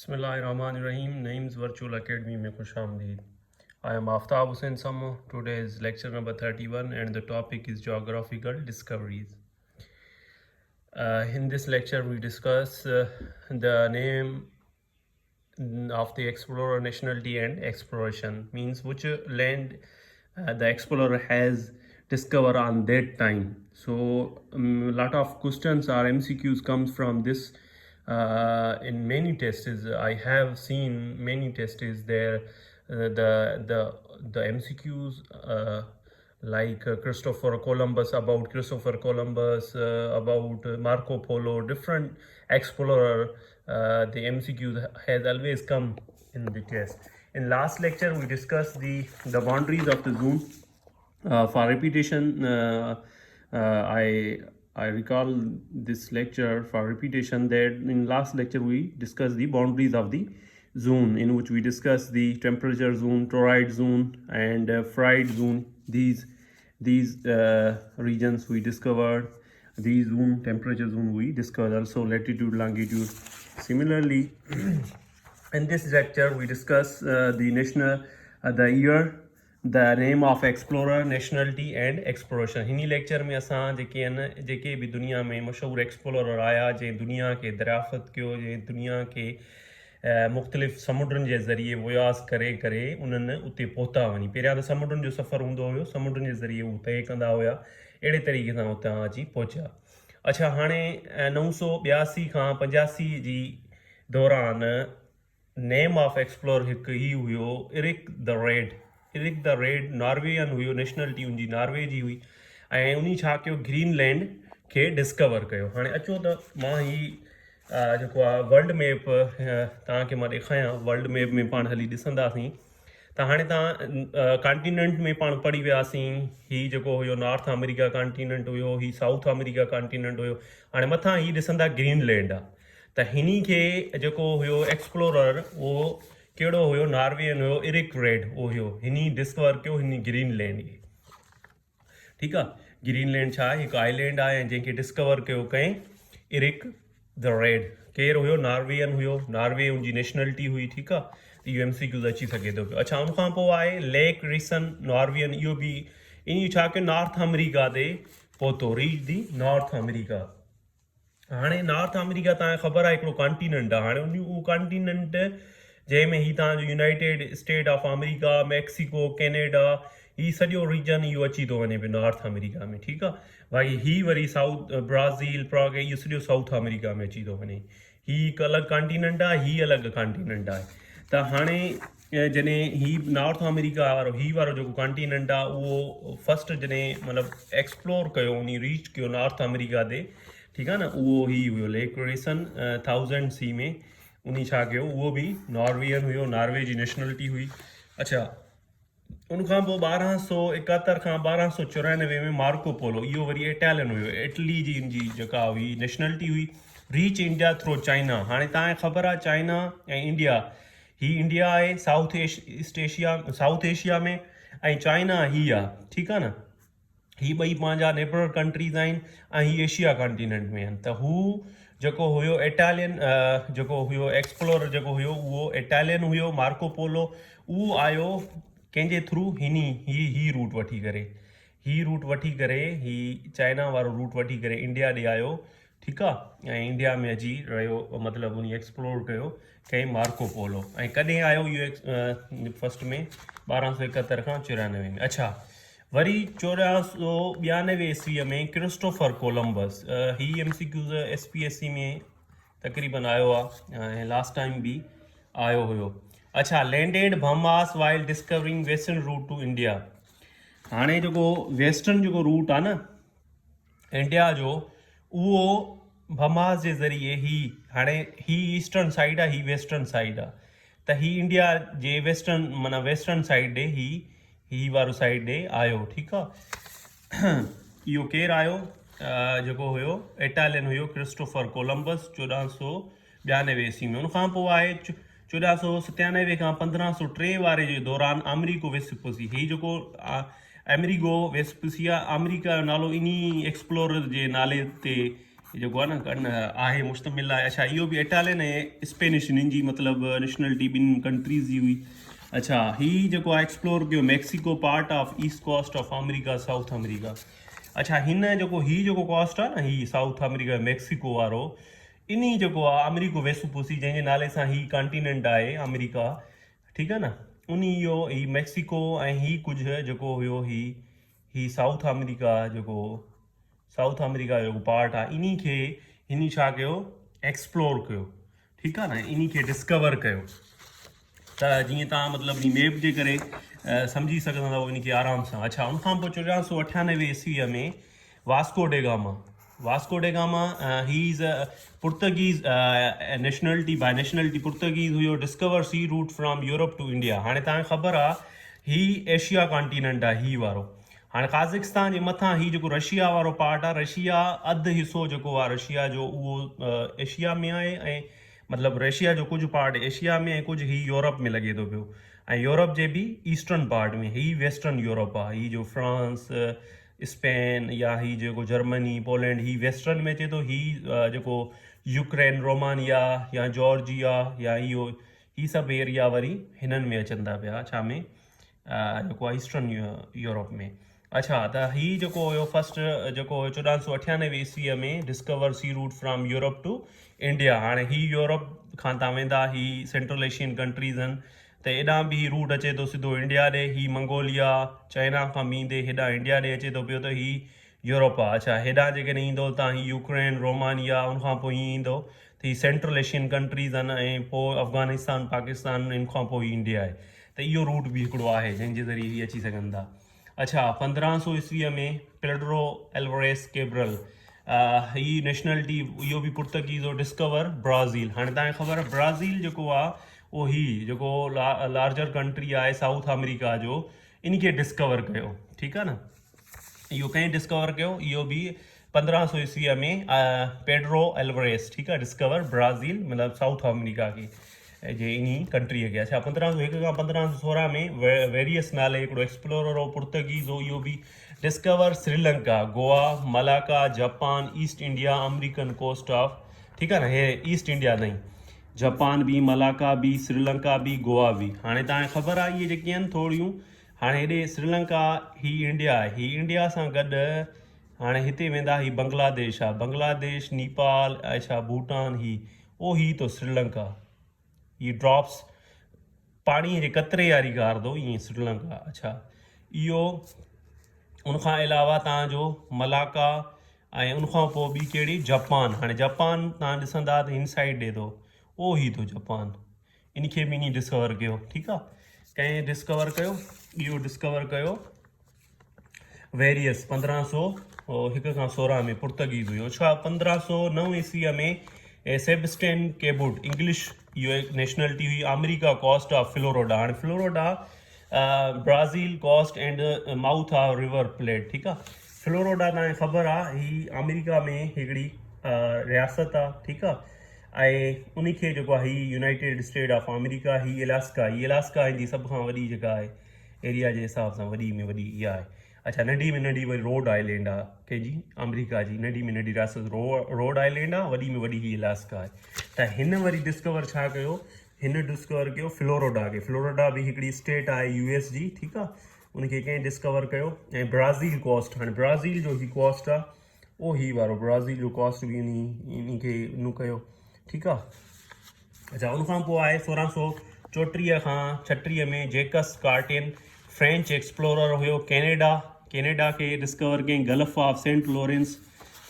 Bismillahirrahmanirrahim. Naeem's Virtual Academy में खुश आमदीद. I am Aftab Hussain Samo. Today is lecture number 31 and the topic is geographical discoveries. In this lecture we discuss the name of the explorer, nationality and exploration. Means which land the explorer has discovered on that time. So a lot of questions or MCQs comes from this. In many tests, I have seen many tests there. The MCQs like Christopher Columbus, about Christopher Columbus, about Marco Polo, different explorer. The MCQs has always come in the test. In last lecture, we discussed the boundaries of the zone. For repetition, I recall this lecture for repetition that in last lecture we discussed the boundaries of the zone, in which we discussed the temperature zone, torrid zone and fried zone. These regions we discovered. These zone, temperature zone we discovered, also latitude, longitude. Similarly, in this lecture we discuss the year, the name of explorer, nationality and exploration. हिनी lecture में असां जेके भी दुनिया में मशहूर explorer आया, जंहिं दुनिया के दरियाफ़त कयो, जंहिं दुनिया के मुख़्तलिफ़ समुंडनि जे ज़रिए वयास करे करे उन्हनि उते पहुता वञी. पहिरियां त समुंडनि जो सफ़र हूंदो हुयो, समुंडनि जे ज़रिए उहे तय कंदा हुया, अहिड़े तरीक़े सां उतां अची पहुचा. अच्छा, हाणे 982 खां 85 जी दौरान नेम ऑफ एक्सप्लोर हिकु ई हुयो, इरिक द रेड. नॉर्वेयन हुयो, नेशनलिटी उनजी नॉर्वे जी हुई ऐं उन छा कयो, ग्रीनलैंड खे डिस्कवर कयो. हाणे अचो त मां ही जेको आहे वर्ल्ड मैप तव्हांखे मां ॾेखारियां. वर्ल्ड मैप में पाण हली ॾिसंदासीं त हाणे तव्हां कॉन्टिनेंट में पाण पढ़ी वियासीं. ही जेको हुयो नॉर्थ अमेरिका कॉन्टिनेंट हुयो, ही साउथ अमेरिका कॉन्टिनेंट हुयो. हाणे मथां ही ॾिसंदा ग्रीनलैंड आहे. त हिनी खे जेको हुयो एक्सप्लोरर उहो कहिड़ो हुयो, नॉर्वेयन हुयो, इरिक रेड उहो हुयो. हिनी डिस्कवर कयो हिनी ग्रीनलैंड खे. ठीकु आहे. ग्रीनलैंड छा आहे, हिकु आइलैंड आहे ऐं जंहिंखे डिस्कवर कयो कंहिं, इरिक द रेड. केरु हुयो, नॉर्वेयन हुयो, नॉर्वे उनजी नेशनलिटी हुई. ठीकु आहे. इहो MCQs अची सघे थो पियो. अच्छा, उनखां पोइ आहे लेक रिसन, नॉर्वेयन. इहो बि इन छा कयो, नॉर्थ अमेरिका ते पहुतो, रीच दी नॉर्थ अमेरिका. हाणे नॉर्थ अमेरिका तव्हांखे ख़बर आहे हिकिड़ो कॉन्टिनेंट आहे. हाणे उहो कॉन्टिनेंट जंहिंमें ही तव्हांजो United state of America, Mexico, Canada, ही सॼो रीजन इहो अची थो वञे पियो नॉर्थ अमेरिका में. ठीकु आहे. बाक़ी ही वरी साउथ ब्राज़ील, प्रागे, इहो सॼो साउथ अमेरिका में अची थो वञे. ही हिकु अलॻि कॉन्टिनेंट आहे, ही अलॻि कॉन्टिनेंट आहे. त हाणे जॾहिं ही नॉर्थ अमेरिका वारो ही वारो जेको कॉन्टिनेंट आहे उहो फस्ट जॾहिं मतिलबु एक्सप्लोर कयो, उन रीच कयो नॉर्थ अमेरिका ते. ठीकु आहे न. उहो ही हुयो लेक रिसन 1000 C में. उन छा कयो, उहो बि नॉर्वेयन हुयो, नॉर्वे जी नेशनलिटी हुई. अच्छा, उनखां पोइ 1271 खां 1294 में मार्को पोलो, इहो वरी इटालियन हुयो, इटली जी इनजी जेका हुई नेशनलिटी हुई. Reach India through China. हाणे तव्हांखे ख़बर आहे चाइना ऐं इंडिया, ही इंडिया आहे साउथ एशिया में ऐं चाइना ही आहे. ठीकु आहे न. ही ॿई पंहिंजा नेबर कंट्रीज़ आहिनि ऐं ही एशिया कॉन्टिनेंट में आहिनि. त हू जेको हुयो इटालियन जेको हुयो एक्सप्लोरर जेको हुयो उहो इटालियन हुयो, मार्को पोलो. उहो आयो कंहिंजे थ्रू, ही रूट वठी करे ही चाइना वारो रूट वठी करे इंडिया ॾे आयो. ठीकु आहे. ऐं इंडिया में अची रहियो, मतिलबु उन एक्सप्लोर कयो कंहिं मार्को पोलो. ऐं कॾहिं आयो इहो फस्ट में 1271 खां 94 में. अच्छा, वरी 1492 ईस्वीअ में क्रिस्टोफर कोलंबस. ही MCQs SPSC में तक़रीबन आयो आहे ऐं लास्ट टाइम बि आयो हुयो. अच्छा, landed Bahamas while discovering western route to India. हाणे जेको वेस्टर्न जेको रूट आहे न इंडिया जो, उहो बहमास जे ज़रिए हाणे ही ईस्टर्न साइड आहे, ही वेस्टर्न साइड आहे. त ही इंडिया जे वेस्टर्न साइड ॾे ही वारो साइड ॾे आयो. ठीकु आहे. इहो केरु आयो, जेको हुयो इटालियन हुयो, क्रिस्टोफर कोलंबस, 1492 ईस्वी में. उनखां पोइ आहे 1497 खां 1503 वारे जे दौरान अमेरिको वेस्पुसी. ही जेको अमेरिगो वेस्पुसी आहे, अमेरिका जो नालो इन्ही एक्सप्लोरर जे नाले ते जेको आहे न आहे मुश्तमिल आहे। अच्छा इहो बि इटालियन ऐं स्पेनिश हिननि जी मतिलबु नेशनलिटी ॿिनि कंट्रीज़ जी हुई। अच्छा हीउ जेको आहे एक्सप्लोर कयो Mexico part of east coast of America South America. अच्छा हिन जेको कोस्ट आहे न हीउ साउथ अमेरिका मैक्सिको वारो इन्ही जेको आहे अमेरिको वेसुपूसी जंहिंजे नाले सां हीउ कॉन्टिनेंट आहे अमेरिका, ठीकु आहे न, उन इहो हीउ मैक्सिको ऐं हीउ कुझु जेको हुयो ही साउथ अमेरिका जो पार्ट आहे इन्ही खे हिन छा कयो एक्सप्लोर कयो, ठीकु आहे न, इन्ही खे डिस्कवर कयो। त जीअं तव्हां मतिलबु इन मैप जे करे सम्झी सघंदा इन खे आराम सां। अच्छा उनखां पोइ 1498 ईस्वीअ में वास्को डे गामा ही is Portuguese nationality by nationality Portuguese हुयो, discover sea route from Europe to India. हाणे तव्हांखे ख़बर आहे ही एशिया कॉन्टिनेंट आहे ही वारो। हाणे काज़िकिस्तान जे मथां ही जेको रशिया वारो पार्ट आहे, रशिया अधु हिसो जेको आहे रशिया जो उहो एशिया में आहे ऐं मतिलबु रशिया जो कुझु पार्ट एशिया में ऐं कुझु ही यूरोप में लॻे थो पियो, ऐं यूरोप जे बि ईस्टर्न पार्ट में, ही वेस्टर्न यूरोप आहे, ही जो फ्रांस स्पेन या ही जेको जर्मनी पोलैंड ही वेस्टर्न में अचे थो, ही जेको यूक्रेन रोमानिया या जॉर्जिया या ही सभु एरिया वरी हिननि में अचनि था पिया, छा में जेको आहे ईस्टर्न यूरोप में। अच्छा त ही जेको हुयो फस्ट जेको 1498 ईस्वीअ में discover sea route from Europe to India. हाणे ही यूरोप खां तव्हां वेंदा ही सेंट्रल एशियन कंट्रीज़ आहिनि त हेॾां बि रूट अचे थो सिधो इंडिया ॾे, ही मंगोलिया चाइना खां बि ईंदे हेॾां इंडिया ॾे अचे थो पियो त ही यूरोप आहे। अच्छा हेॾां जेकॾहिं ईंदो तव्हां ही यूक्रेन रोमानिया उनखां पोइ हीअं ईंदो त ही सेंट्रल एशियन कंट्रीज़ आहिनि ऐं पोइ अफ़गानिस्तान पाकिस्तान इन खां पोइ इंडिया आहे, त इहो रूट बि हिकिड़ो आहे जंहिंजे ज़रिए ही अची सघनि था। अच्छा 1500 ईस्वीअ में पेड्रो एल्वारेस कैब्रल ही नेशनलिटी इहो बि पुर्तगीज़ हो, डिस्कवर ब्राज़ील। हाणे तव्हांखे ख़बर आहे ब्राज़ील जेको आहे उहो ही जेको लार्जर कंट्री आहे साउथ अमेरिका जो इन खे डिस्कवर कयो, ठीकु आहे न। इहो कंहिं डिस्कवर कयो, इहो बि 1500 ईस्वीअ में पेड्रो एल्वारेस, ठीकु आहे, डिस्कवर ब्राज़ील मतिलबु साउथ अमेरिका खे जे इन कंट्रीअ खे। अच्छा 1501 खां 1516 में वेरियस नाले हिकिड़ो एक्सप्लोरर हो पुर्तगीज़ हो, इहो बि discover Sri Lanka Goa Malacca Japan east India American coast of, ठीकु आहे न, हे ईस्ट इंडिया ताईं जापान बि मलाका बि श्रीलंका बि गोवा बि। हाणे तव्हांखे ख़बर आहे इहे जेके आहिनि थोरियूं, हाणे हेॾे श्रीलंका ही इंडिया आहे, ही इंडिया सां गॾु हाणे हिते वेंदा ही बांग्लादेश आहे, बांग्लादेश नेपाल अच्छा भूटान ही तो श्रीलंका, ही ड्रॉप्स पाणीअ जे कतरे वारी ॻार थो ईअं श्रीलंका। अच्छा इहो उनखां अलावा तव्हांजो मलाका ऐं उनखां पोइ ॿी कहिड़ी जापान। हाणे जापान तव्हां ॾिसंदा त हिन साइड ॾे थो उहो ही थो जापान, इन खे बि नी डिस्कवर कयो, ठीकु आहे। कंहिं डिस्कवर कयो, इहो डिस्कवर कयो वेरियस 1501 खां 16 में पुर्तगीज़ हुयो। छा 1509 ईस्वीअ में सेबस्टेन केबुट इंग्लिश इहो नेशनलिटी हुई अमेरिका कोस्ट ऑफ फ्लोरिडा। हाणे Florida Brazil coast and mouth of river plate, ठीकु आहे। फ्लोरिडा तव्हांखे ख़बर आहे ही अमेरिका में हिकिड़ी रियासत आहे, ठीकु आहे, ऐं उनखे जेको आहे ही यूनाइटेड स्टेट ऑफ अमेरिका, ही इलास्का जी सभ खां वॾी जेका आहे एरिया जे हिसाब सां वॾी में वॾी इहा आहे। अच्छा नंढी में नंढी वरी रोड आइलैंड आहे कंहिंजी अमेरिका जी, नंढी में नंढी रियासत रोड आइलैंड आहे, वॾी में वॾी ही इलास्का आहे। त हिन वरी डिस्कवर छा कयो, हिन डिस्कवर कयो फ्लोरिडा खे। फ्लोरिडा बि हिकिड़ी स्टेट आहे यूएस जी, ठीकु आहे, उनखे कंहिं डिस्कवर कयो। ऐं ब्राज़ील कोस्ट, हाणे ब्राज़ील जो ही कोस्ट आहे उहो ही वारो ब्राज़ील जो कोस्ट बि इन खे इन कयो, ठीकु आहे। अच्छा उनखां पोइ आहे 1634 खां 36 में जेकस कार्टेन फ्रेंच एक्सप्लोरर हुयो, कैनेडा खे डिस्कवर कयईं, गल्फ ऑफ सेंट लॉरेंस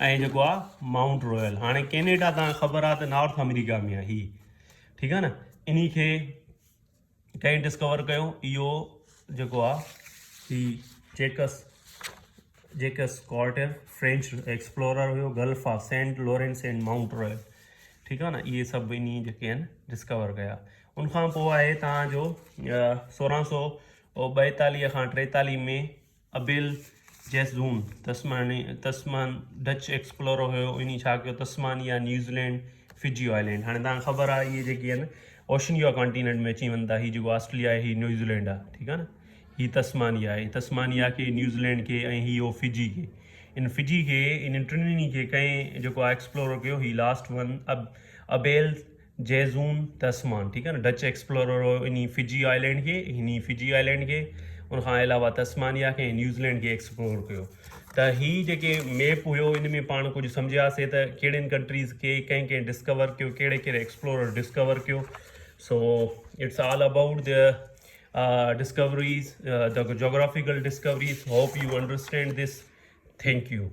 ऐं जेको आहे माउंट रॉयल। हाणे कैनेडा तव्हांखे ख़बर आहे त नॉर्थ अमेरिका में आहे ही, ठीकु आहे न, इन खे कंहिं डिस्कवर कयो, इहो जेको आहे ही जेकस कार्टेन फ्रेंच एक्सप्लोरर हुयो, gulf of Saint Lawrence and mount royal, ठीकु आहे न, इहे सभु इन जेके आहिनि डिस्कवर कया। उनखां पोइ आहे तव्हांजो 1642 खां 43 में अबिल जैसून तस्मान डच एक्सप्लोरर हुयो, इन छा कयो तस्मानिया न्यूज़ीलैंड फिजी आइलैंड। हाणे तव्हांखे ख़बर आहे इहे जेके आहिनि ओशनिया कॉन्टिनेंट में अची वञनि था, हीअ जेको ऑस्ट्रेलिया आहे हीअ न्यूज़ीलैंड आहे, ठीकु आहे न, हीअ तस्मानिया आहे, तस्मानिया खे न्यूज़ीलैंड खे ऐं हीअ फिजी खे इन फिजी खे इन टिनी खे कंहिं जेको आहे एक्सप्लोर कयो ही लास्ट वन अबेल जैज़ून तस्मान, ठीकु आहे न, डच एक्सप्लोरर हो इन फिजी आइलैंड खे, हिन फिजी आइलैंड खे, उनखां अलावा तस्मानिया खे, न्यूज़ीलैंड खे एक्सप्लोर कयो। त ही जेके मैप हुयो इन में पाण कुझु सम्झियासीं त कहिड़ियुनि कंट्रीज़ खे कंहिं डिस्कवर कयो, कहिड़े कहिड़े एक्सप्लोरर डिस्कवर कयो। So it's all about the discoveries, the geographical discoveries. Hope you understand this. Thank you.